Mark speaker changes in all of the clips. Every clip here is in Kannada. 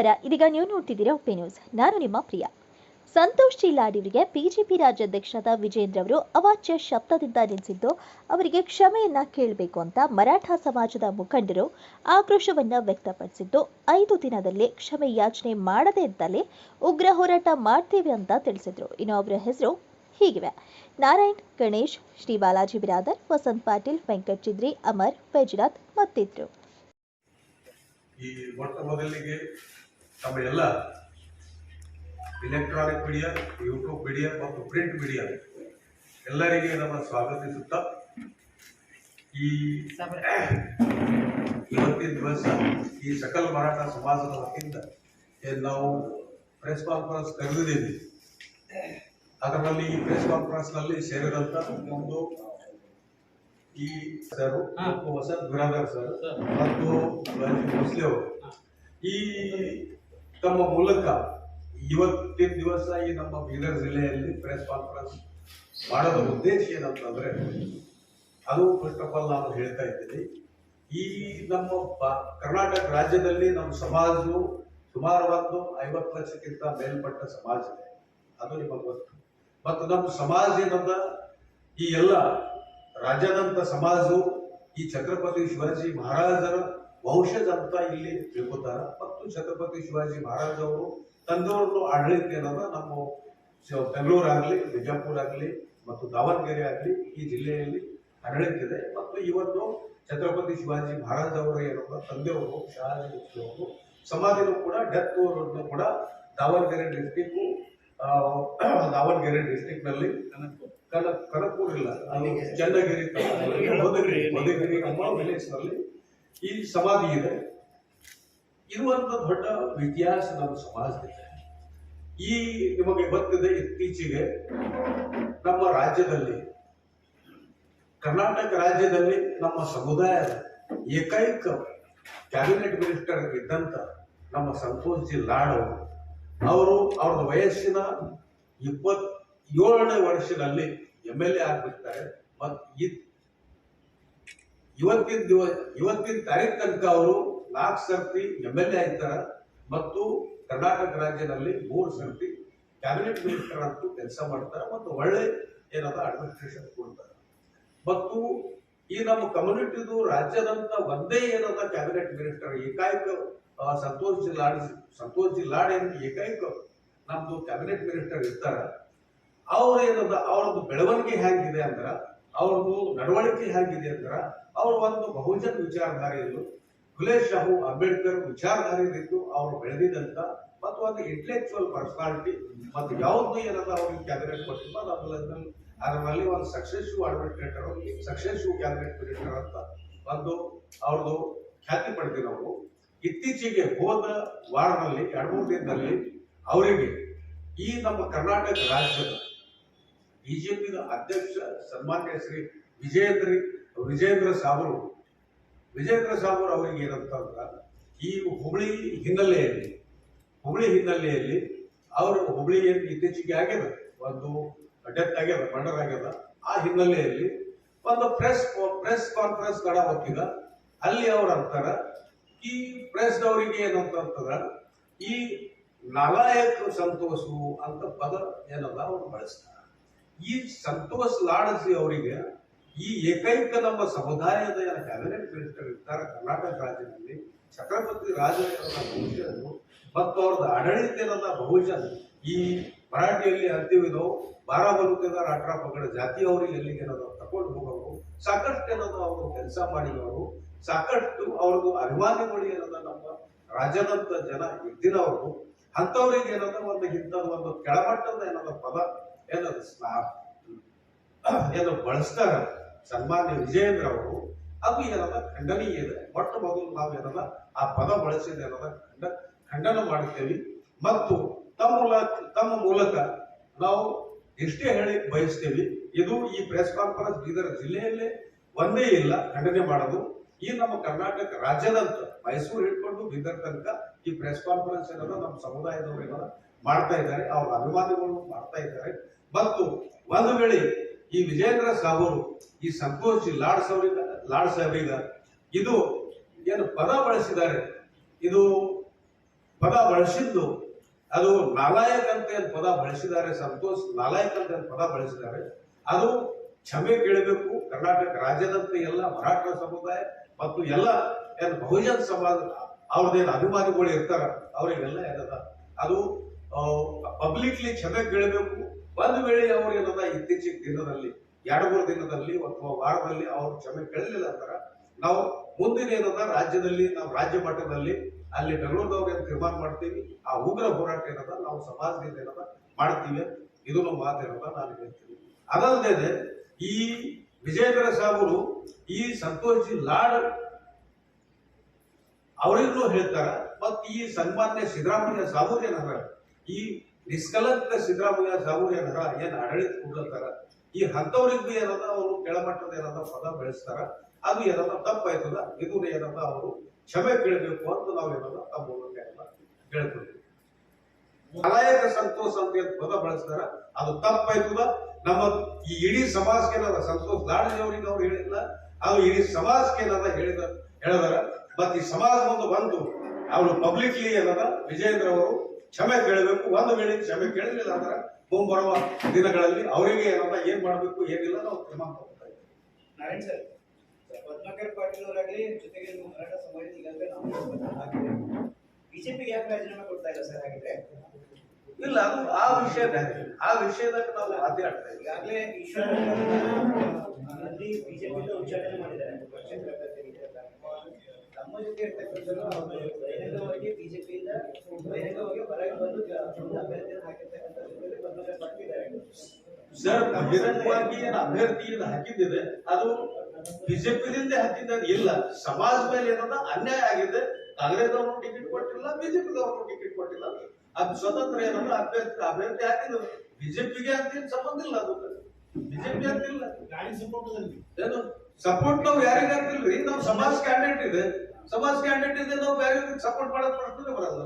Speaker 1: ನಮಸ್ಕಾರ. ಇದೀಗ ನೀವು ನೋಡ್ತಿದ್ದೀರಾ ಉಪ್ಪೆ ನ್ಯೂಸ್. ನಾನು ನಿಮ್ಮ ಪ್ರಿಯ. ಸಂತೋಷ್ ಜಿಲ್ಲಾಡಿ ಅವರಿಗೆ ಬಿಜೆಪಿ ರಾಜ್ಯಾಧ್ಯಕ್ಷರಾದ ವಿಜೇಂದ್ರ ಅವರು ಅವಾಚ್ಯ ಶಬ್ದದಿಂದ ನಿಲ್ಲಿಸಿದ್ದು ಅವರಿಗೆ ಕ್ಷಮೆಯನ್ನ ಕೇಳಬೇಕು ಅಂತ ಮರಾಠ ಸಮಾಜದ ಮುಖಂಡರು ಆಕ್ರೋಶವನ್ನ ವ್ಯಕ್ತಪಡಿಸಿದ್ದು 5 ದಿನದಲ್ಲಿ ಕ್ಷಮೆ ಯಾಚನೆ ಮಾಡದೇ ಇದ್ದಲ್ಲಿ ಉಗ್ರ ಹೋರಾಟ ಮಾಡ್ತೇವೆ ಅಂತ ತಿಳಿಸಿದ್ರು. ಇನ್ನು ಅವರ ಹೆಸರು ಹೀಗಿವೆ: ನಾರಾಯಣ್, ಗಣೇಶ್, ಶ್ರೀ ಬಾಲಾಜಿ ಬಿರಾದರ್, ವಸಂತ್ ಪಾಟೀಲ್, ವೆಂಕಟ್ ಚಿದ್ರಿ, ಅಮರ್, ಫೈಜರಾತ್ ಮತ್ತಿದ್ರು.
Speaker 2: ಈ ಮೊಟ್ಟ ಮೊದಲಿಗೆ ನಮ್ಮ ಎಲ್ಲ ಇಲೆಕ್ಟ್ರಾನಿಕ್ ಮೀಡಿಯಾ, ಯೂಟ್ಯೂಬ್ ಮೀಡಿಯಾ ಮತ್ತು ಪ್ರಿಂಟ್ ಮೀಡಿಯಾ ಎಲ್ಲರಿಗೆ ನಮ್ಮ ಸ್ವಾಗತಿಸುತ್ತಾ, ಈ ಇವತ್ತಿನ ದಿವಸ ಈ ಸಕಲ ಮರಾಠ ಸಮಾಜದ ವತಿಯಿಂದ ನಾವು ಪ್ರೆಸ್ ಕಾನ್ಫರೆನ್ಸ್ ಕರೆದಿದ್ದೀವಿ. ಅದರಲ್ಲಿ ಈ ಪ್ರೆಸ್ ಕಾನ್ಫರೆನ್ಸ್ ನಲ್ಲಿ ಸೇರಿದಂತ ಒಂದು ಈ ಸರ್, ವಸಂತ್ ಬಿರಾದರ್ ಸರ್ ಮತ್ತು ಭೋಸ್ಲೆ ಅವರು ಈ ತಮ್ಮ ಮೂಲಕ ಇವತ್ತಿನ ದಿವಸ ಈ ನಮ್ಮ ಬೀದರ್ ಜಿಲ್ಲೆಯಲ್ಲಿ ಪ್ರೆಸ್ ಕಾನ್ಫರೆನ್ಸ್ ಮಾಡೋದ ಉದ್ದೇಶ ಏನಂತಂದ್ರೆ, ಅದು ಫಸ್ಟ್ ಆಫ್ ಆಲ್ ನಾನು ಹೇಳ್ತಾ ಇದ್ದೀನಿ, ಈ ನಮ್ಮ ಕರ್ನಾಟಕ ರಾಜ್ಯದಲ್ಲಿ ನಮ್ಮ ಸಮಾಜವು ಸುಮಾರು 50 ಲಕ್ಷಕ್ಕಿಂತ ಮೇಲ್ಪಟ್ಟ ಸಮಾಜ ಇದೆ. ಅದು ನಿಮಗೆ ಗೊತ್ತು. ಮತ್ತು ನಮ್ಮ ಸಮಾಜ ಏನಂದ, ಈ ಎಲ್ಲ ರಾಜ್ಯಾದ್ಯಂತ ಸಮಾಜವು ಈ ಛತ್ರಪತಿ ಶಿವಾಜಿ ಮಹಾರಾಜರ ವಂಶಜ ಅಂತ ಇಲ್ಲಿ ತಿಳ್ಕೊತಾರ. ಮತ್ತು ಛತ್ರಪತಿ ಶಿವಾಜಿ ಮಹಾರಾಜ್ ಅವರು ತಂದವರು ಆಡಳಿತ ಏನದ ನಮ್ಮ ಬೆಂಗಳೂರು ಆಗಲಿ, ಬಿಜಾಪುರ ಆಗಲಿ ಮತ್ತು ದಾವಣಗೆರೆ ಆಗಲಿ ಈ ಜಿಲ್ಲೆಯಲ್ಲಿ ಆಡಳಿತ ಇದೆ. ಮತ್ತು ಇವತ್ತು ಛತ್ರಪತಿ ಶಿವಾಜಿ ಮಹಾರಾಜ್ ಅವರ ಏನಪ್ಪ ತಂದೆಯವರು ಶಹಾಜಿ ಅವರು ಸಮಾಧಿನೂ ಕೂಡ ಡೆತ್ ಅವರನ್ನು ಕೂಡ ದಾವಣಗೆರೆ ಡಿಸ್ಟಿಕ್ ನಲ್ಲಿ ಕನಕಪುರ ಇಲ್ಲ, ಚನ್ನಗಿರಿ ಮಧುಗಿರಿ ನಮ್ಮ ವಿಲೇಜ್ ನಲ್ಲಿ ಈ ಸಮಾಧಿ ಇದೆ. ಇದು ಒಂದು ದೊಡ್ಡ ಇತಿಹಾಸ ನಮ್ಮ ಸಮಾಜದಿದೆ. ಈ ನಿಮಗೆ ಗೊತ್ತಿದೆ, ಇತ್ತೀಚೆಗೆ ನಮ್ಮ ರಾಜ್ಯದಲ್ಲಿ, ಕರ್ನಾಟಕ ರಾಜ್ಯದಲ್ಲಿ ನಮ್ಮ ಸಮುದಾಯದ ಏಕೈಕ ಕ್ಯಾಬಿನೆಟ್ ಮಿನಿಸ್ಟರ್ ಇದ್ದಂತ ನಮ್ಮ ಸಂತೋಷ್ ಜಿ ಲಾಡ್ ಅವರು ಅವ್ರದ್ದು ವಯಸ್ಸಿನ 27ನೇ ವರ್ಷದಲ್ಲಿ MLA ಆಗ್ಬಿಡ್ತಾರೆ. ಮತ್ತು ಇವತ್ತಿನ ತಾರೀಖು ತನಕ ಅವರು 4 ಸರ್ತಿ MLA ಆಗಿದ್ದಾರೆ ಮತ್ತು ಕರ್ನಾಟಕ ರಾಜ್ಯದಲ್ಲಿ 3 ಸರ್ತಿ ಕ್ಯಾಬಿನೆಟ್ ಮಿನಿಸ್ಟರ್ ಅಂತೂ ಕೆಲಸ ಮಾಡ್ತಾರೆ ಮತ್ತು ಒಳ್ಳೆ ಏನದ ಅಡ್ಮಿನಿಸ್ಟ್ರೇಷನ್ ಕೊಡ್ತಾರೆ. ಮತ್ತು ಈ ನಮ್ಮ ಕಮ್ಯುನಿಟಿದು ರಾಜ್ಯದಂತ ಒಂದೇ ಏನದ ಕ್ಯಾಬಿನೆಟ್ ಮಿನಿಸ್ಟರ್ ಏಕೈಕ ಸಂತೋಷ್ ಜಿ ಲಾಡ್ ಏಕೈಕ ನಮ್ದು ಕ್ಯಾಬಿನೆಟ್ ಮಿನಿಸ್ಟರ್ ಇರ್ತಾರ. ಅವ್ರ ಏನದ ಅವ್ರದ್ದು ಬೆಳವಣಿಗೆ ಹೇಗಿದೆ ಅಂದ್ರ, ಅವ್ರದ್ದು ನಡವಳಿಕೆ ಹೇಗಿದೆ ಅಂದ್ರ, ಅವ್ರ ಒಂದು ಬಹುಜನ್ ವಿಚಾರಧಾರೆಯಲ್ಲೂ ಫುಲೆ ಶಾಹು ಅಂಬೇಡ್ಕರ್ ವಿಚಾರಧಾರೆಯಲ್ಲಿದ್ದು ಅವ್ರು ಬೆಳೆದಿದ್ದಂತ ಮತ್ತು ಒಂದು ಇಂಟೆಲೆಕ್ಚುಯಲ್ ಪರ್ಸನಾಲಿಟಿ ಮತ್ತು ಯಾವ್ದು ಏನದ ಅವ್ರಿಗೆ ಕ್ಯಾಬಿನೆಟ್ ಕೊಟ್ಟಿಲ್ಲ ಅದರಲ್ಲಿ ಒಂದು successive administrator, successive cabinet minister ಅಂತ ಒಂದು ಅವ್ರದ್ದು ಖ್ಯಾತಿ ಪಡೆದಿಲ್ಲ ಅವರು. ಇತ್ತೀಚೆಗೆ ಹೋದ ವಾರದಲ್ಲಿ 2-3 ದಿನದಲ್ಲಿ ಅವರಿಗೆ ಈ ನಮ್ಮ ಕರ್ನಾಟಕ ರಾಜ್ಯದ ಬಿಜೆಪಿಯ ಅಧ್ಯಕ್ಷ ಸನ್ಮಾನ್ಯ ಶ್ರೀ ವಿಜೇಂದ್ರ ಸಾಬೂರ್ ಅವರಿಗೆ ಏನಂತಂದ್ರ, ಈ ಹುಬ್ಳಿ ಹಿನ್ನೆಲೆಯಲ್ಲಿ ಅವರು ಹುಬ್ಳಿ ಏನು ಇತ್ತೀಚೆಗೆ ಆಗ್ಯದ, ಒಂದು ಡೆತ್ ಆಗ್ಯದ, ಮರ್ಡರ್ ಆಗ್ಯದ. ಆ ಹಿನ್ನೆಲೆಯಲ್ಲಿ ಒಂದು ಪ್ರೆಸ್ ಕಾನ್ಫರೆನ್ಸ್ ನಡ ಹೋಗಿದ. ಅಲ್ಲಿ ಅವ್ರ ಅಂತಾರ, ಈ ಪ್ರೆಸ್ ಅವರಿಗೆ ಏನಂತಂದ್ರ, ಈ ನಾಲಾಯಕ್ ಸಂತೋಷು ಅಂತ ಪದ ಏನದ ಅವ್ರು ಬಳಸ್ತಾರೆ. ಈ ಸಂತೋಷ್ ಲಾಡ್ಜಿ ಅವರಿಗೆ ಈ ಏಕೈಕ ನಮ್ಮ ಸಮುದಾಯದ ಕ್ಯಾಬಿನೆಟ್ ಮಿನಿಸ್ಟರ್ ಇರ್ತಾರೆ ಕರ್ನಾಟಕ ರಾಜ್ಯದಲ್ಲಿ, ಛತ್ರಪತಿ ರಾಜರ ವಂಶಜರು ಮತ್ತು ಅವ್ರದ್ದು ಆಡಳಿತ ಏನದ ಬಹುಜನ್. ಈ ಮರಾಠಿಯಲ್ಲಿ ಅಂತೀವಿ ನಾವು, 12 ಬಲುಕದ 18 ಪಗಡ ಜಾತಿ ಅವರಿಗೆ ಎಲ್ಲಿಗೆ ಏನದ ತಕೊಂಡು ಹೋಗೋರು, ಸಾಕಷ್ಟು ಏನದ ಅವರು ಕೆಲಸ ಮಾಡಿದವರು, ಸಾಕಷ್ಟು ಅವ್ರದ್ದು ಅಭಿಮಾನಿಗಳು ಏನದ ನಮ್ಮ ರಾಜ್ಯದಂತ ಜನ ಇದ್ದಿನವರು. ಅಂಥವ್ರಿಗೆ ಏನದ ಒಂದು ಕೆಳಮಟ್ಟದ ಏನದ ಪದ ಏನು ಬಳಸ್ತಾರ ಸನ್ಮಾನ್ಯ ವಿಜೇಂದ್ರ ಅವರು, ಅದು ಏನದ ಖಂಡನೀಯ ಇದೆ. ಮೊಟ್ಟ ಮೊದಲು ನಾವು ಏನದ ಆ ಪದ ಬಳಸಿದ ಏನದ ಖಂಡನ ಮಾಡುತ್ತೇವೆ. ಮತ್ತು ತಮ್ಮ ಮೂಲಕ ನಾವು ಎಷ್ಟೇ ಹೇಳಿ ಬಯಸ್ತೇವೆ, ಇದು ಈ ಪ್ರೆಸ್ ಕಾನ್ಫರೆನ್ಸ್ ಬೀದರ್ ಜಿಲ್ಲೆಯಲ್ಲೇ ಒಂದೇ ಇಲ್ಲ ಖಂಡನೆ ಮಾಡೋದು. ಈ ನಮ್ಮ ಕರ್ನಾಟಕ ರಾಜ್ಯದಂತ ಮೈಸೂರು ಹಿಡ್ಕೊಂಡು ಬೀದರ್ ತನಕ ಈ ಪ್ರೆಸ್ ಕಾನ್ಫರೆನ್ಸ್ ಏನದ ನಮ್ಮ ಸಮುದಾಯದವರು ಏನದ ಮಾಡ್ತಾ ಇದ್ದಾರೆ, ಅವ್ರ ಅಭಿಮಾನಿಗಳು ಮಾಡ್ತಾ ಇದ್ದಾರೆ. ಮತ್ತು ಒಂದು ವೇಳೆ ಈ ವಿಜೇಂದ್ರ ಸಾಬೂರು ಈ ಸಂತೋಷ್ ಜಿ ಲಾಡ್ ಸಾಹೇಬ್ರೀಗ ಇದು ಏನು ಪದ ಬಳಸಿದ್ದಾರೆ, ಇದು ಪದ ಬಳಸಿದ್ದು ಅದು ನಾಲಾಯಕ್ ಅಂತ ಏನ್ ಪದ ಬಳಸಿದ್ದಾರೆ, ಸಂತೋಷ್ ನಾಲಾಯಕ್ ಅಂತ ಏನ್ ಪದ ಬಳಸಿದ್ದಾರೆ, ಅದು ಕ್ಷಮೆ ಕೇಳಬೇಕು. ಕರ್ನಾಟಕ ರಾಜ್ಯದಂತೆ ಎಲ್ಲ ಮರಾಠ ಸಮುದಾಯ ಮತ್ತು ಎಲ್ಲ ಏನ್ ಬಹುಜನ ಸಮಾಜ ಅವ್ರದ್ದೇನು ಅಭಿಮಾನಿಗಳು ಇರ್ತಾರ ಅವರಿಗೆಲ್ಲ ಏನದ ಅದು ಪಬ್ಲಿಕ್ಲಿ ಕ್ಷಮೆ ಕೇಳಬೇಕು. ಒಂದು ವೇಳೆ ಅವ್ರು ಏನದ ಇತ್ತೀಚಿನ ದಿನದಲ್ಲಿ 2-3 ದಿನದಲ್ಲಿ ಅಥವಾ ವಾರದಲ್ಲಿ ಅವ್ರು ಕ್ಷಮೆ ಕೇಳಲಿಲ್ಲ ಅಂತಾರ, ನಾವು ಮುಂದಿನ ಏನದ ರಾಜ್ಯದಲ್ಲಿ ನಾವು ರಾಜ್ಯ ಮಟ್ಟದಲ್ಲಿ ಅಲ್ಲಿ ಬೆಂಗಳೂರದವ್ರು ಏನ್ ತೀರ್ಮಾನ ಮಾಡ್ತೀವಿ, ಆ ಉಗ್ರ ಹೋರಾಟ ಏನದ ನಾವು ಸಮಾಜದಿಂದ ಏನದ ಮಾಡ್ತೀವಿ. ಇದನ್ನು ಮಾತೇನದ ನಾನು ಹೇಳ್ತೀನಿ. ಅದಲ್ಲದೆ ಈ ವಿಜೇಂದ್ರ ಸಾಬರು ಈ ಸಂತೋಷ್ ಜಿ ಲಾಡ್ ಅವರಿಗೂ ಹೇಳ್ತಾರ, ಮತ್ ಈ ಸನ್ಮಾನ್ಯ ಸಿದ್ದರಾಮಯ್ಯ ಸಾಬೂರ್ ಏನರ ಈ ನಿಷ್ಕಲಂಕ ಸಿದ್ದರಾಮಯ್ಯ ಸಾಬೂರ್ ಏನರ ಏನ್ ಆಡಳಿತ ಕೊಡ್ಲತ್ತಾರ, ಈ ಹಂತವ್ರಿಗೆ ಏನದ ಅವರು ಕೆಳಮಟ್ಟದ ಏನದ ಪದ ಬೆಳೆಸ್ತಾರ, ಅದು ಏನದ ತಪ್ಪಾಯ್ತದ. ಇದು ಏನದ ಅವರು ಕ್ಷಮೆ ಕೇಳಬೇಕು ಅಂತ ನಾವು ಏನದ ತಮ್ಮ ಮೂಲಕ ಕೇಳ್ಕೊಳ್ತೀವಿ. ನಾಲಾಯಕ ಸಂತೋಷ್ ಅಂತ ಏನ್ ಪದ ಬಳಸ್ತಾರ ಅದು ತಪ್ಪಾಯ್ತದ. ನಮ್ಮ ಈ ಇಡೀ ಸಮಾಜಕ್ಕೆ ಏನದ ಸಂತೋಷ್ ಲಾಡ್ಜಿ ಅವರಿಗೆ ಅವ್ರು ಹೇಳಿಲ್ಲ, ಅದು ಇಡೀ ಸಮಾಜಕ್ಕೆ ಏನದ ಹೇಳಿದಾರ. ಮತ್ ಈ ಸಮಾಜ ಮುಂದೆ ಬಂದು ಅವರು ಪಬ್ಲಿಕ್ಲಿ ಏನದ ವಿಜೇಂದ್ರ ಅವರು ಕ್ಷಮೆ ಕೇಳಬೇಕು. ಒಂದು ವೇಳೆ ಕ್ಷಮೆ ಕೇಳಲಿಲ್ಲ ಅಂದ್ರೆ ಮುಂಬರುವ ದಿನಗಳಲ್ಲಿ ಅವರಿಗೆ ಏನದ ಏನ್ ಮಾಡ್ಬೇಕು ಏನಿಲ್ಲ ನಾವು ತೀರ್ಮಾನ ತಗೋತಾ ಇದ್ದೀವಿ.
Speaker 3: ನಾರಾಯಣ್ ಸರ್, ಪದ್ಮಾಕರ್ ಪಾಟೀಲ್ ಅವರಾಗಲಿ ಜೊತೆಗೆ ಮರಾಠ ಸಮಾಜ ಈಗಾಗಲೇ ನಾವು ಬಿಜೆಪಿಗೆ ಯಾಕೆ ರಾಜೀನಾಮೆ ಕೊಡ್ತಾ ಇಲ್ಲ ಸರ್? ಹಾಗಿದ್ರೆ
Speaker 2: ಇಲ್ಲ, ಅದು ಆ ವಿಷಯ ಬೇರೆ. ಆ ವಿಷಯದಾಗ ನಾವು ಮಾತಾಡ್ತಾ ಇದ್ದೀವಿ.
Speaker 3: ಈಗಾಗಲೇ ಈಶ್ವರ ಬಿಜೆಪಿಯಿಂದ ಉಚ್ಚಾಟನೆ ಮಾಡಿದ್ದಾರೆ. ನಮ್ಮ ಜೊತೆ ಇರ್ತಕ್ಕಂಥದ್ದು ಬಹಿರಂಗವಾಗಿ ಬಿಜೆಪಿಯಿಂದ ಬಹಿರಂಗವಾಗಿ ಹೊರಗೆ ಬಂದು ಅಭ್ಯರ್ಥಿಯನ್ನು ಹಾಕಿರ್ತಕ್ಕಂಥ ಪದ್ಮಾಕರ್ ಪಾಟೀಲ್ ಇದ್ದಾರೆ.
Speaker 2: ಸರ್, ಬಹಿರಂಗವಾಗಿ ಏನು ಅಭ್ಯರ್ಥಿಯನ್ನು ಹಾಕಿದ್ದಿದೆ ಅದು ಬಿಜೆಪಿದಿಂದ ಹಾಕಿದ್ದು ಇಲ್ಲ. ಸಮಾಜ ಮೇಲೆ ಏನದ ಅನ್ಯಾಯ ಆಗಿದೆ. ಕಾಂಗ್ರೆಸ್ ಅವರು ಟಿಕೆಟ್ ಕೊಟ್ಟಿಲ್ಲ, ಬಿಜೆಪಿದವರು ಟಿಕೆಟ್ ಕೊಟ್ಟಿಲ್ಲ. ಅದು ಸ್ವತಂತ್ರ ಏನಂದ್ರೆ ಅಭ್ಯರ್ಥಿ ಹಾಕಿದ್ರು. ಬಿಜೆಪಿಗೆ ಅಂತ ಸಂಬಂಧ ಇಲ್ಲ, ಅದು ಬಿಜೆಪಿ ಅಂತಿಲ್ಲ. ಏನು ಸಪೋರ್ಟ್ ನಾವು ಯಾರಿಗೆ ಹಾಕಿಲ್ರಿ, ನಾವು ಸಮಾಜ ಕ್ಯಾಂಡಿಡೇಟ್ ಇದೆ, ಸಮಾಜ ಕ್ಯಾಂಡಿಡೇಟ್ ಇದೆ, ನಾವು ಬೇರೆ ಸಪೋರ್ಟ್ ಮಾಡೋದ್ ಪ್ರಶ್ನೆ ಬರಲ್ಲ.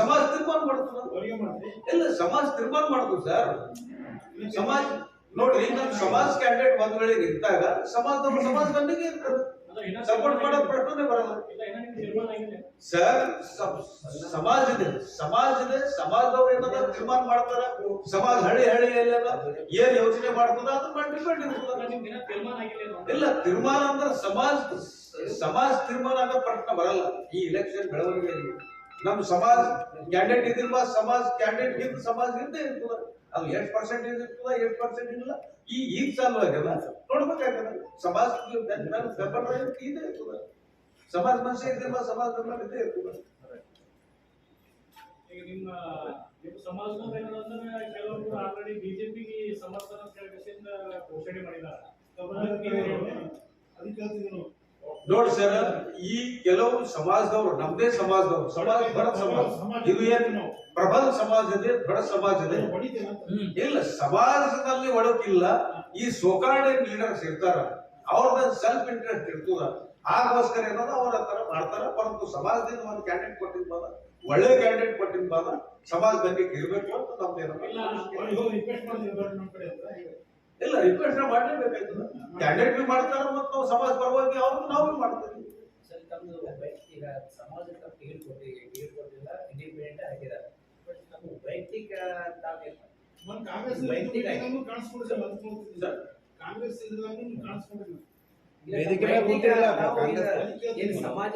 Speaker 2: ಸಮಾಜ ತೀರ್ಮಾನ ಮಾಡ್ತದೆ. ಇಲ್ಲ, ಸಮಾಜ ತೀರ್ಮಾನ ಮಾಡುದು ಸರ್. ಸಮಾಜ ನೋಡ್ರಿ, ನಮ್ ಸಮಾಜ ಕ್ಯಾಂಡಿಡೇಟ್ ಒಂದ್ ವೇಳೆ ನಿಂತಾಗ ಸಮಾಜದವರು ಸಮಾಜ ಬಂದಿಗೆ ಇರ್ತದೆ, ಸಪೋರ್ಟ್ ಮಾಡೋದ್ ಪ್ರಶ್ನೆ ಬರಲ್ಲ ಸರ್. ಸಮಾಜದವ್ರು ಏನಾದ ತೀರ್ಮಾನ ಮಾಡ್ತಾರ. ಸಮಾಜ ಹಳ್ಳಿ ಎಲ್ಲೆಲ್ಲ ಏನ್ ಯೋಚನೆ ಮಾಡ್ತದ ಅದು ಡಿಪೆಂಡ್ ಇರ್ತದ. ಇಲ್ಲ, ತೀರ್ಮಾನ ಅಂದ್ರೆ ಸಮಾಜ ತೀರ್ಮಾನ ಆಗೋ ಪ್ರಶ್ನೆ ಬರಲ್ಲ ಈ ಇಲೆಕ್ಷನ್ ಬೆಳವಣಿಗೆ. ನಮ್ ಸಮಾಜ ಕ್ಯಾಂಡಿಡೇಟ್ ಇದಿಲ್ವಾ, ಸಮಾಜ ಕ್ಯಾಂಡಿಡೇಟ್ ಗಿಂತ ಸಮಾಜ ಗಿಂತ ಇರ್ತದ. ಅದು 8% ಇರ್ತದ, 8% ಇಲ್ಲ. ಈಗ ಚಾಲು ಆಗ್ಯದ, ನೋಡ್ಬೇಕಾಗ್ಯದ. ಸಮಾಜ ಇದೆ ಇರ್ತದ, ಸಮಾಜ ಮನುಷ್ಯ ಇದ್ದಿಲ್ವಾ, ಸಮಾಜ ಇದ್ದೇ ಇರ್ತದ.
Speaker 4: ಈಗ ನಿಮ್ಮ ಸಮಾಜದ ಕೆಲವರು ಆಲ್ರೆಡಿ ಬಿಜೆಪಿಗೆ ಸಮರ್ಥನ ವಿಷಯದಿಂದ ಘೋಷಣೆ ಮಾಡಿದ್ದಾರೆ.
Speaker 2: ನೋಡಿ ಸರ್, ಈ ಕೆಲವು ಸಮಾಜದವರು ನಮ್ದೇ ಸಮಾಜದವರು ಬಡ ಸಮಾಜ ಇದು ಏನು ಪ್ರಬಲ ಸಮಾಜ ಇದೆ, ಬಡ ಸಮಾಜ ಇದೆ. ಇಲ್ಲ, ಸಮಾಜದಲ್ಲಿ ಒಡಕಿಲ್ಲ. ಈ ಸೋಕಾರ್ಡ್ ಲೀಡರ್ಸ್ ಇರ್ತಾರ, ಅವ್ರದ ಸೆಲ್ಫ್ ಇಂಟ್ರೆಸ್ಟ್ ಇರ್ತದ. ಆಗೋಸ್ಕರ ಏನದ ಅವ್ರ ಹತ್ರ ಮಾಡ್ತಾರ. ಪರಂತು ಸಮಾಜದಿಂದ ಒಂದು ಕ್ಯಾಂಡಿಡೇಟ್ ಕೊಟ್ಟಿದ್ ಬಾದ, ಒಳ್ಳೆ ಕ್ಯಾಂಡಿಡೇಟ್ ಕೊಟ್ಟಿದ್ ಬಾದ ಸಮಾಜ ಬಂದಿಗೆ ಇರ್ಬೇಕು ಅಂತ ನಮ್ದು ಇಲ್ಲ, ರಿಕ್ವೆಸ್ಟ್ ಮಾಡ್ಲೇಬೇಕಾಯ್ತದ. ಕ್ಯಾಂಡಿಡೇಟ್ ಬಿ ಮಾಡ್ತಾರ ಮತ್ತು ನಾವು ಸಮಾಜ ಪರವಾಗಿ ಅವ್ರು ನಾವು ಮಾಡ್ತೀವಿ.
Speaker 3: ಈಗ ಸಮಾಜಕ್ಕೆ ಟಿಕೆಟ್ ಕೊಟ್ಟಿಲ್ಲ, ಇಂಡಿಪೆಂಡೆಂಟ್ ಹಾಕಿದ್ದಾರೆ. ಬಟ್ ನಮ್ಮ ವೈಯಕ್ತಿಕ ಸಮಾಜ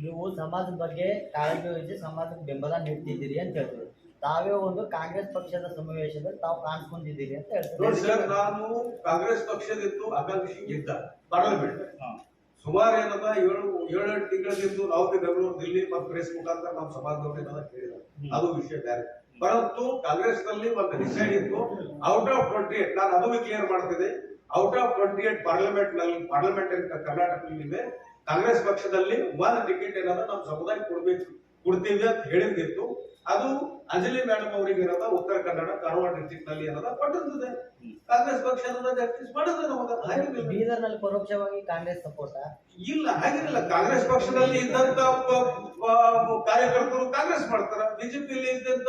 Speaker 5: ನೀವು ಸಮಾಜದ ಬಗ್ಗೆ ಕಾಳಜಿ ವಹಿಸಿ ಸಮಾಜಕ್ಕೆ ಬೆಂಬಲ ನೀಡ್ತಿದ್ದೀರಿ ಅಂತ ಹೇಳ್ತೀವಿ. ತಾವೇ ಒಂದು ಕಾಂಗ್ರೆಸ್ ಪಕ್ಷದ ಸಮಾವೇಶದಲ್ಲಿ ತಾವು ಕಾಣಿಸ್ಕೊಂಡಿದ್ದೀರಿ ಅಂತ
Speaker 2: ನೋಡಿ ಸರ್, ನಾನು ಕಾಂಗ್ರೆಸ್ ಪಕ್ಷದಿತ್ತು ಆಕಾಂಕ್ಷಿ ಇದ್ದ ಪಾರ್ಲಿಮೆಂಟ್ ಸುಮಾರು ಏನದ 7-8 ತಿಂಗಳಿಂದ ನಾವು ಬೆಂಗಳೂರು, ದಿಲ್ಲಿ ಮತ್ತು ಪ್ರೆಸ್ ಮುಖಾಂತರ ನಮ್ಮ ಸಮಾಜದವ್ರು ಏನದ ಕೇಳಿದ, ಅದು ವಿಷಯ ಬೇರೆ. ಪರಂತು ಕಾಂಗ್ರೆಸ್ ನಲ್ಲಿ ಒಂದು ಡಿಸೈಡ್ ಇತ್ತು, ಔಟ್ ಆಫ್ 28, ನಾನು ಅದು ಕ್ಲಿಯರ್ ಮಾಡ್ತಿದ್ದೆ, ಔಟ್ ಆಫ್ 28 ಪಾರ್ಲಿಮೆಂಟ್ ಕರ್ನಾಟಕದಲ್ಲಿ ಕಾಂಗ್ರೆಸ್ ಪಕ್ಷದಲ್ಲಿ 1 ಟಿಕೆಟ್ ಏನದ ನಮ್ಮ ಸಮುದಾಯ ಕೊಡ್ತೀವಿ ಅಂತ ಹೇಳಿದ್ದಿತ್ತು. ಅದು ಅಂಜಲಿ ಮೇಡಮ್ ಅವರಿಗೆ ಏನದ ಉತ್ತರ ಕನ್ನಡ ಕಾರವಾರ ಡಿಸ್ಟ್ರಿಕ್ಟ್ ನಲ್ಲಿ ಏನದ ಕೊಟ್ಟಿರ್ತದೆ. ಕಾಂಗ್ರೆಸ್ ಪಕ್ಷದ ಜಸ್ಟಿಸ್ ಮಾಡಿದ್ರೆ ನಮಗೆ
Speaker 5: ಬೀದರ್ನಲ್ಲಿ ಪರೋಕ್ಷವಾಗಿ ಕಾಂಗ್ರೆಸ್ ಸಪೋರ್ಟ್
Speaker 2: ಇಲ್ಲ, ಹಾಗೇನಿಲ್ಲ. ಕಾಂಗ್ರೆಸ್ ಪಕ್ಷದಲ್ಲಿ ಇದ್ದಂತ ಕಾರ್ಯಕರ್ತರು ಕಾಂಗ್ರೆಸ್ ಮಾಡ್ತಾರ, ಬಿಜೆಪಿಯಲ್ಲಿ ಇದ್ದಂತ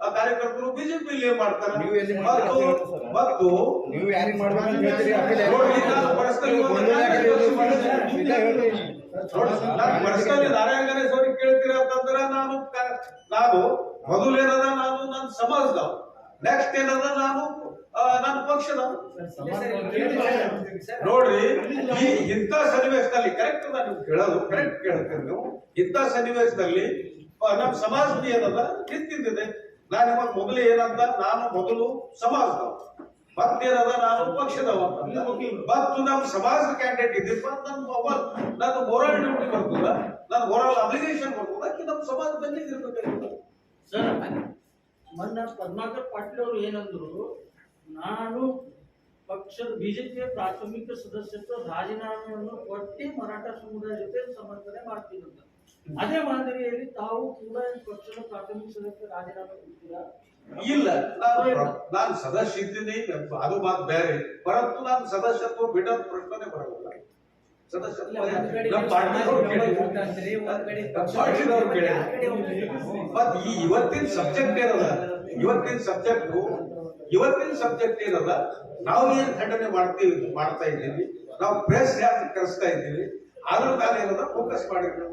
Speaker 2: ಆ ಕಾರ್ಯಕರ್ತರು ಬಿಜೆಪಿಯಲ್ಲಿ ಮಾಡ್ತಾರೆ.
Speaker 6: ನೀವು ಎಲ್ಲಿ ಮಾಡ್ತೀರಾ ಅಂತ ಹೇಳಿ ಸರ್.
Speaker 2: ಮತ್ತು
Speaker 6: ನೀವು ಯಾರಿಗೆ ಮಾಡ್ಬೇಕಂತ ಹೇಳ್ತೀರಿ ಅಪೀಲ್
Speaker 2: ನೋಡಿ, ನಾನು personally ನಾನು ಪರ್ಸನಲಿ ನಾರಾಯಣ ಗಣೇಶ್ ಅವ್ರಿಗೆ ಕೇಳ್ತೀರ ಅಂತಂದ್ರೆ ನಾನು ಮೊದಲೇನದ ನಾನು ನನ್ನ ಸಮಾಜದ, ನೆಕ್ಸ್ಟ್ ಏನದ ನಾನು ನನ್ನ ಪಕ್ಷದ. ನೋಡ್ರಿ, ಈ ಇಂಥ ಸನ್ನಿವೇಶದಲ್ಲಿ ಕರೆಕ್ಟ್ ನೀವು ಕೇಳೋದು ಕರೆಕ್ಟ್ ಕೇಳ್ತೀರಿ ನೀವು. ಇಂಥ ಸನ್ನಿವೇಶದಲ್ಲಿ ನಮ್ಮ ಸಮಾಜದ ಏನದ ನಿಂತಿದೆ. ನಾನು ಇವಾಗ ಮೊದಲು ಏನಂತ, ನಾನು ಮೊದಲು ಸಮಾಜದವ, ಮತ್ತೇನದ ನಾನು ಪಕ್ಷದವ ಅಂತ. ಮತ್ತು ನಮ್ಮ ಸಮಾಜದ ಕ್ಯಾಂಡಿಡೇಟ್ ಇದ್ದಿಪ್ಪ, ನನ್ನ ಮೊರಲ್ ಡ್ಯೂಟಿ ಬರ್ತದ, ನನ್ನ ಮೊರಲ್ ಅಬ್ಲಿಗೇಷನ್ ಬರ್ತದ, ನಮ್ಮ ಸಮಾಜದಲ್ಲಿ ಇರ್ಬೇಕಾಗಿತ್ತು.
Speaker 7: ಸರ್, ಮೊನ್ನೆ ಪದ್ಮಾಕರ್ ಪಾಟೀಲ್ ಅವರು ಏನಂದ್ರು, ನಾನು ಪಕ್ಷದ ಬಿಜೆಪಿಯ ಪ್ರಾಥಮಿಕ ಸದಸ್ಯತ್ವ ರಾಜೀನಾಮೆಯನ್ನು ಕೊಟ್ಟು ಮರಾಠ ಸಮುದಾಯ ಜೊತೆ ಸಮರ್ಥನೆ ಮಾಡ್ತೀನಿ ಅಂತ. ಅದೇ ಮಾದರಿಯಲ್ಲಿ ತಾವು ಕೂಡ ಪಕ್ಷದ ಪ್ರಾಥಮಿಕ ಸದಸ್ಯ ರಾಜೀನಾಮೆ ಕೊಡ್ತೀರಾ?
Speaker 2: ಇಲ್ಲ, ನಾನು ಸದಸ್ಯ ಇದ್ದೀನಿ, ಅದು ಮಾತು ಬೇರೆ. ಪರಂತು ನಾನು ಸದಸ್ಯತ್ವ ಬಿಡೋದು ಪ್ರಶ್ನೆ ಬರೋಲ್ಲ. ಸದಸ್ಯತ್ವ ನಮ್ಮ ಪಾರ್ಟಿದವ್ರು ಮತ್ ಈ ಇವತ್ತಿನ ಸಬ್ಜೆಕ್ಟ್ ಏನದ, ಇವತ್ತಿನ ಸಬ್ಜೆಕ್ಟ್ ಏನದ, ನಾವು ಏನ್ ಖಂಡನೆ ಮಾಡ್ತಾ ಇದ್ದೀವಿ, ನಾವು ಪ್ರೆಸ್ ಯಾಕೆ ಕರೆಸ್ತಾ ಇದ್ದೀವಿ, ಆದ್ರೂ ನಾನು ಏನದ ಫೋಕಸ್ ಮಾಡಿದ್ರು.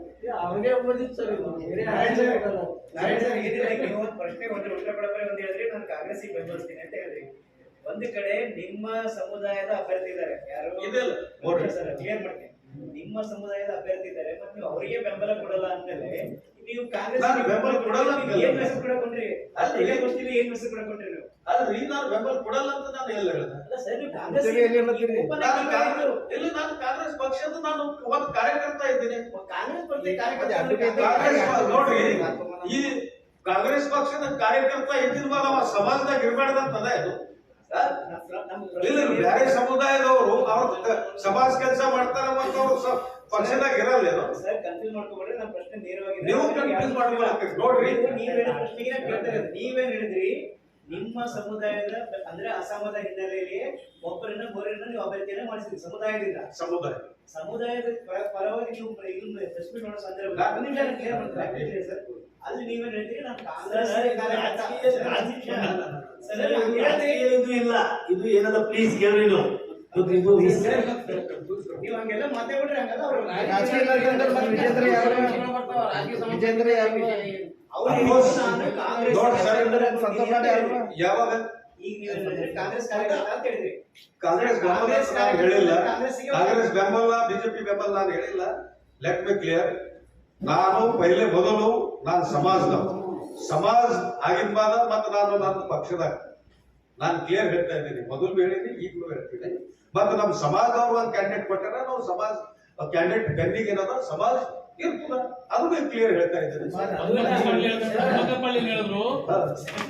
Speaker 7: ಅವ್ರಿಗೆ ಓದಿತ್ತು ಸರ್, ಇದು ಬೇರೆ
Speaker 3: ನೀವು ಒಂದು ಪ್ರಶ್ನೆ ಉತ್ತರ ಕೊಡಬೇಡಿ ಅಂತ ಹೇಳಿದ್ರೆ ನಾನು ಕಾಂಗ್ರೆಸ್ಸಿಗೆ ಬೆಂಬಲಿಸ್ತೀನಿ ಅಂತ ಹೇಳಿದ್ರಿ. ಒಂದು ಕಡೆ ನಿಮ್ಮ ಸಮುದಾಯದ ಅಭ್ಯರ್ಥಿ ಇದ್ದಾರೆ, ಯಾರು ಸರ್ ಕ್ಲಿಯರ್ ಮಾಡ್ತೀನಿ, ನಿಮ್ಮ ಸಮುದಾಯದ ಅಭ್ಯರ್ಥಿ ಇದ್ದಾರೆ, ಮತ್ತೆ ನೀವು ಅವರಿಗೆ ಬೆಂಬಲ ಕೊಡಲ್ಲ ಅಂದ್ಮೇಲೆ ನೀವು ಕಾಂಗ್ರೆಸ್
Speaker 2: ಬೆಂಬಲ ಕೊಡಲ್ಲ
Speaker 3: ಏನ್ ಮೆಸೇಜ್ ಕೊಡಕೊಂಡ್ರಿ? ಗೊತ್ತಿಲ್ಲ ಏನ್ ಮೆಸೇಜ್ ಕೊಡಕೊಂಡ್ರಿ ನೀವು?
Speaker 2: ಅಲ್ರಿ, ನಾನು ಬೆಂಬಲ ಕೊಡಲ್ಲ ಅಂತ ನಾನು ಎಲ್ಲ ಹೇಳಿದೆ.
Speaker 3: ಅಲ್ಲ ಸರ್, ನೀವು ಕಾಂಗ್ರೆಸ್
Speaker 2: ಇಲ್ಲಿ ನಾನು ಕಾಂಗ್ರೆಸ್ ಪಕ್ಷದ ನಾನು ಒಂದು ಕಾರ್ಯಕರ್ತ ಇದ್ದೀನಿ.
Speaker 3: ಕಾಂಗ್ರೆಸ್ ಪಕ್ಷದ ಕಾರ್ಯಕರ್ತ
Speaker 2: ನೋಡ್ರಿ, ಈ ಕಾಂಗ್ರೆಸ್ ಪಕ್ಷದ ಕಾರ್ಯಕರ್ತ ಇದ್ದಿರುವಾಗ ಅವ ಸಮಾಜದಾಗ ಇರಬಾರ್ದಂತದ ಇದು. ಇಲ್ಲ, ಬೇರೆ ಸಮುದಾಯದವರು ಅವ್ರ ಸಮಾಜ ಕೆಲಸ ಮಾಡ್ತಾರ ಮತ್ತು ಅವ್ರು ಪಕ್ಷದಾಗ ಇರಲ್ಲ.
Speaker 3: ಸರ್, ಕನ್ಫ್ಯೂಸ್ ಮಾಡ್ಕೊಬೇಡ್ರಿ, ನನ್ನ ಪ್ರಶ್ನೆ ನೇರವಾಗಿ
Speaker 2: ನೀವು ಕನ್ಫ್ಯೂಸ್ ಮಾಡ್ಕೊಳಕ್ಕೆ ನೋಡ್ರಿ.
Speaker 3: ನೀವೇನ್ ಹೇಳಿದ್ರಿ, ನಿಮ್ಮ ಸಮುದಾಯದ ಅಂದ್ರೆ ಅಸಮದ ಹಿನ್ನೆಲೆಯಲ್ಲಿ ಒಬ್ಬರನ್ನ ನೀವು ಅಭ್ಯರ್ಥಿಯನ್ನ ಮಾಡಿಸಿದ್ರಿ ಸಮುದಾಯದ ಪರವಾಗಿ ನೀವು ಇದನ್ನ ಪ್ರೆಸ್ ಮೀಟ್ ಮಾಡೋ ಸಂದರ್ಭದಲ್ಲಿ ಸರ್, ಅಲ್ಲಿ ನೀವೇನ್ ಹೇಳ್ತೀರಿ, ನಾನು ಕಾಂಗ್ರೆಸ್
Speaker 8: ಇದು ಇಲ್ಲ, ಇದು ಏನದ ಪ್ಲೀಸ್ ಕೇಳ್ರಿ ನೀವು.
Speaker 3: ನೀವು ಹಂಗೆಲ್ಲ ಮಾತಾಡ್ಬಿಟ್ರೆ ಹಂಗಲ್ಲ ಅವ್ರು
Speaker 2: ಯಾವಾಗ
Speaker 3: ಈಗ ನೀವು ಕಾಂಗ್ರೆಸ್ ಕಾರ್ಯಕರ್ತ ಅಂತ ಹೇಳಿದ್ರಿ.
Speaker 2: ಕಾಂಗ್ರೆಸ್ ಹೇಳಿಲ್ಲ, ಕಾಂಗ್ರೆಸ್ ಬೆಂಬಲ ಬಿಜೆಪಿ ಬೆಂಬಲ ನಾನು ಹೇಳಿಲ್ಲ. ಲೆಟ್ ಮಿ ಕ್ಲಿಯರ್, ನಾನು ಮೊದಲು ನಾನು ಸಮಾಜ ಆಗಿರ್ಬಾದ ಮತ್ತು ನಾನು ನನ್ನ ಪಕ್ಷದಾಗ ನಾನು ಕ್ಲಿಯರ್ ಹೇಳ್ತಾ ಇದ್ದೀನಿ. ಮೊದಲು ಹೇಳಿದ್ದೀನಿ, ಈಗಲೂ ಹೇಳ್ತೀನಿ. ಮತ್ತು ನಮ್ಮ ಸಮಾಜದವ್ರು ಒಂದು ಕ್ಯಾಂಡಿಡೇಟ್ ಕೊಟ್ಟಾರ, ನಾವು ಸಮಾಜ ಕ್ಯಾಂಡಿಡೇಟ್ ಬೆನ್ನಿಗೆ ಏನದ ಸಮಾಜ ಇರ್ತದ, ಅದು ಕ್ಲಿಯರ್ ಹೇಳ್ತಾ ಇದ್ದೀನಿ.
Speaker 4: ಹೇಳಿದ್ರು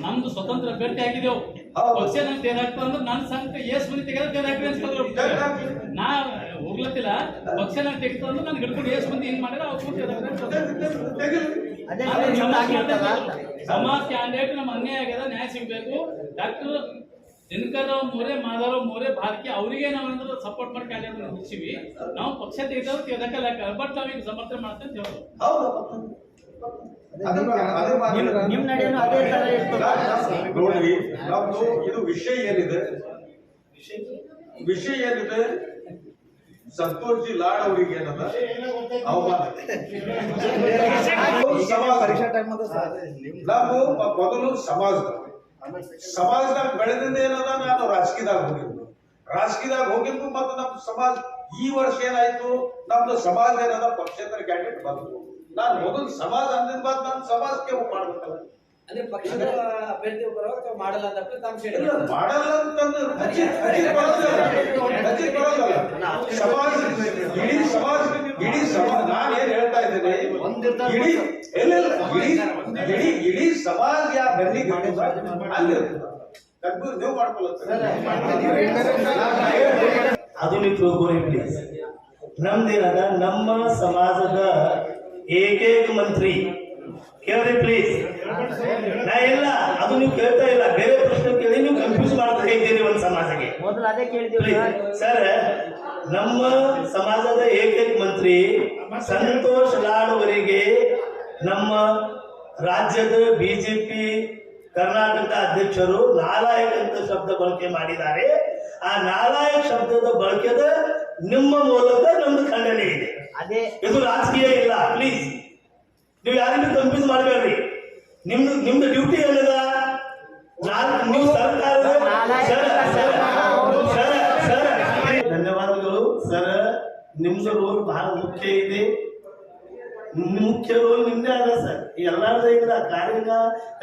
Speaker 4: ನಮ್ದು ಸ್ವತಂತ್ರ ಅಭ್ಯರ್ಥಿ ಆಗಿದ್ದೇವು, ಪಕ್ಷ ನನ್ ತೇರಾಗ್ತದ ಅಂದ್ರೆ ನನ್ನ ಸಂಘ ಏಸ್ ಮಂದಿ ತೆಗೆದ ತೇರಾಗ್ರಿ ಅನ್ಸ್ಕೊಂಡ್ರು. ನಾ ಹೋಗ್ಲತ್ತಿಲ್ಲ, ಪಕ್ಷ ನಂಗೆ ತೆಗಿತದ ಅಂದ್ರೆ ನನ್ ಹಿಡ್ಕೊಂಡು ಏಸ್ ಮಂದಿ ಹಿಂಗ್ ಮಾಡಿದ್ರೆ ಸಮಾಜ ಕ್ಯಾಂಡಿಡೇಟ್ ನಮ್ಮ ಅನ್ಯಾಯ ಆಗ್ಯದ, ನ್ಯಾಯ ಸಿಗ್ಬೇಕು. ಡಾಕ್ಟರ್ ದಿನಕರ್ ರಾವ್ ಮೋರೆ, ಮಾಧವರಾವ್ ಮೋರೆ ಭಾರತಿ ಅವರಿಗೆ ನಾವೇನಾದ್ರು ಸಪೋರ್ಟ್ ಮಾಡಿ ಕ್ಯಾಂಡಿಡೇಟ್ ನಿಲ್ಸಿವಿ. ನಾವು ಪಕ್ಷ ತೆಗೆದವ್ರು ತೆಗೆದಕ್ಕಲ್ಲ, ಬಟ್ ನಾವೀಗ ಸಮರ್ಥನೆ ಮಾಡ್ತೇವೆ ಅಂತ ಹೇಳೋದು.
Speaker 5: ನಿಮ್ ನಡೆಯನ್ನು ಅದೇ ತರ ಇರ್ತದೆ
Speaker 2: ನೋಡ್ರಿ, ನಮ್ದು ಇದು ವಿಷಯ ಏನಿದೆ, ಸಂತೋಷ್ ಜಿ ಲಾಡ್ ಅವರಿಗೆ ಏನದ ಅವಮಾನ. ನಾವು ಮೊದಲು ಸಮಾಜದಾಗ ಬೆಳೆದಿಂದ ಏನದ, ನಾನು ರಾಜಕೀಯದಾಗ ಹೋಗಿದ್ದು ಮತ್ತು ನಮ್ಮ ಸಮಾಜ ಈ ವರ್ಷ ಏನಾಯ್ತು, ನಮ್ದು ಸಮಾಜ ಏನದ ಪಕ್ಷೇತರ ಕ್ಯಾಂಡಿಡೇಟ್ ಬಂದ್ರು. ನಾನು ಮೊದಲು ಸಮಾಜ ಅಂದಿನ ಬಾದ್ ನಾನು ಸಮಾಜಕ್ಕೆ ಮಾಡ್ಬೇಕಲ್ಲ.
Speaker 3: ಅಂದ್ರೆ ಪಕ್ಷದ ಅಭ್ಯರ್ಥಿ ಬರೋದು ಮಾಡಲ್ಲ ಅಂತ
Speaker 2: ಮಾಡಲ್ಲ ಅಂತಂದ್ರೆ ಇಡೀ ಸಮಾಜ ನಾನು ಏನ್ ಹೇಳ್ತಾ ಇದ್ದೇನೆ, ಇಡೀ ಸಮಾಜ ಯಾ ಬೆನ್ನಿಗೆ ಅಲ್ಲಿರ್ತದೆ. ಕನ್ಫ್ಯೂಸ್ ನೀವು ಮಾಡ್ಕೊಳ್ಳುತ್ತೆ.
Speaker 8: ಅದು ನೀವು ತಿಳ್ಕೊರಿ ಪ್ಲೀಸ್. ನಮ್ದೇನದ, ನಮ್ಮ ಸಮಾಜದ ಏಕೈಕ ಮಂತ್ರಿ ಕೇಳ್ರಿ ಪ್ಲೀಸ್. ನಾ ಇಲ್ಲ, ಅದು ನೀವು ಕೇಳ್ತಾ ಇಲ್ಲ, ಬೇರೆ ಪ್ರಶ್ನೆ ಕೇಳಿ ನೀವು ಕನ್ಫ್ಯೂಸ್ ಮಾಡ್ತಾ ಇದ್ದೀರಿ ಒಂದು ಸಮಾಜಕ್ಕೆ.
Speaker 5: ಮೊದಲು ಅದೇ ಕೇಳಿದ್ವಿ
Speaker 8: ಸರ್. ನಮ್ಮ ಸಮಾಜದ ಏಕೈಕ ಮಂತ್ರಿ ಸಂತೋಷ್ ಲಾಡ್ ಅವರಿಗೆ ನಮ್ಮ ರಾಜ್ಯದ ಬಿಜೆಪಿ ಕರ್ನಾಟಕದ ಅಧ್ಯಕ್ಷರು ನಾಲಾಯಕ್ ಅಂತ ಶಬ್ದ ಬಳಕೆ ಮಾಡಿದ್ದಾರೆ. ಆ ನಾಲಾಯಕ್ ಶಬ್ದದ ಬಳಕೆದ ನಿಮ್ಮ ಮೂಲಕ ನಮ್ದು ಖಂಡನೆ ಇದೆ.
Speaker 5: ಅದೇ
Speaker 8: ಇದು ರಾಜಕೀಯ ಇಲ್ಲ. ಪ್ಲೀಸ್ ನೀವು ಯಾರಿಗೂ ಕನ್ಫ್ಯೂಸ್ ಮಾಡಬೇಡ್ರಿ. ನಿಮ್ದು ಡ್ಯೂಟಿ ಏನದ? ನೀವು ಸರ್ಕಾರದ ಧನ್ಯವಾದಗಳು ಸರ್. ನಿಮ್ದು ರೋಲ್ ಬಹಳ ಮುಖ್ಯ ಇದೆ. ಮುಖ್ಯ ರೋಲ್ ನಿಮ್ದೇ ಅದ ಸರ್. ಎಲ್ಲಾರ್ದೇ ಇಲ್ಲ.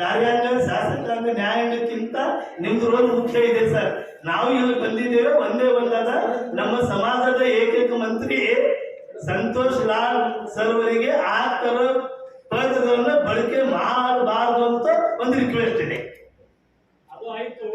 Speaker 8: ಕಾರ್ಯಾಂಗ ಶಾಸಕಾಂಗ ನ್ಯಾಯಾಂಗಕ್ಕಿಂತ ನಿಮ್ದು ರೋಲ್ ಮುಖ್ಯ ಇದೆ ಸರ್. ನಾವು ಇಲ್ಲಿ ಬಂದಿದ್ದೇವೆ ಒಂದಾದ ನಮ್ಮ ಸಮಾಜದ ಏಕೈಕ ಮಂತ್ರಿ ಸಂತೋಷ್ ಲಾಲ್ ಸರ್ ಅವರಿಗೆ ಆ ತರ ಪದವನ್ನು ಬಳಕೆ ಮಾಡಬಾರ್ದು ಅಂತ ಒಂದು ರಿಕ್ವೆಸ್ಟ್ ಇದೆ.
Speaker 4: ಅದು ಆಯ್ತು.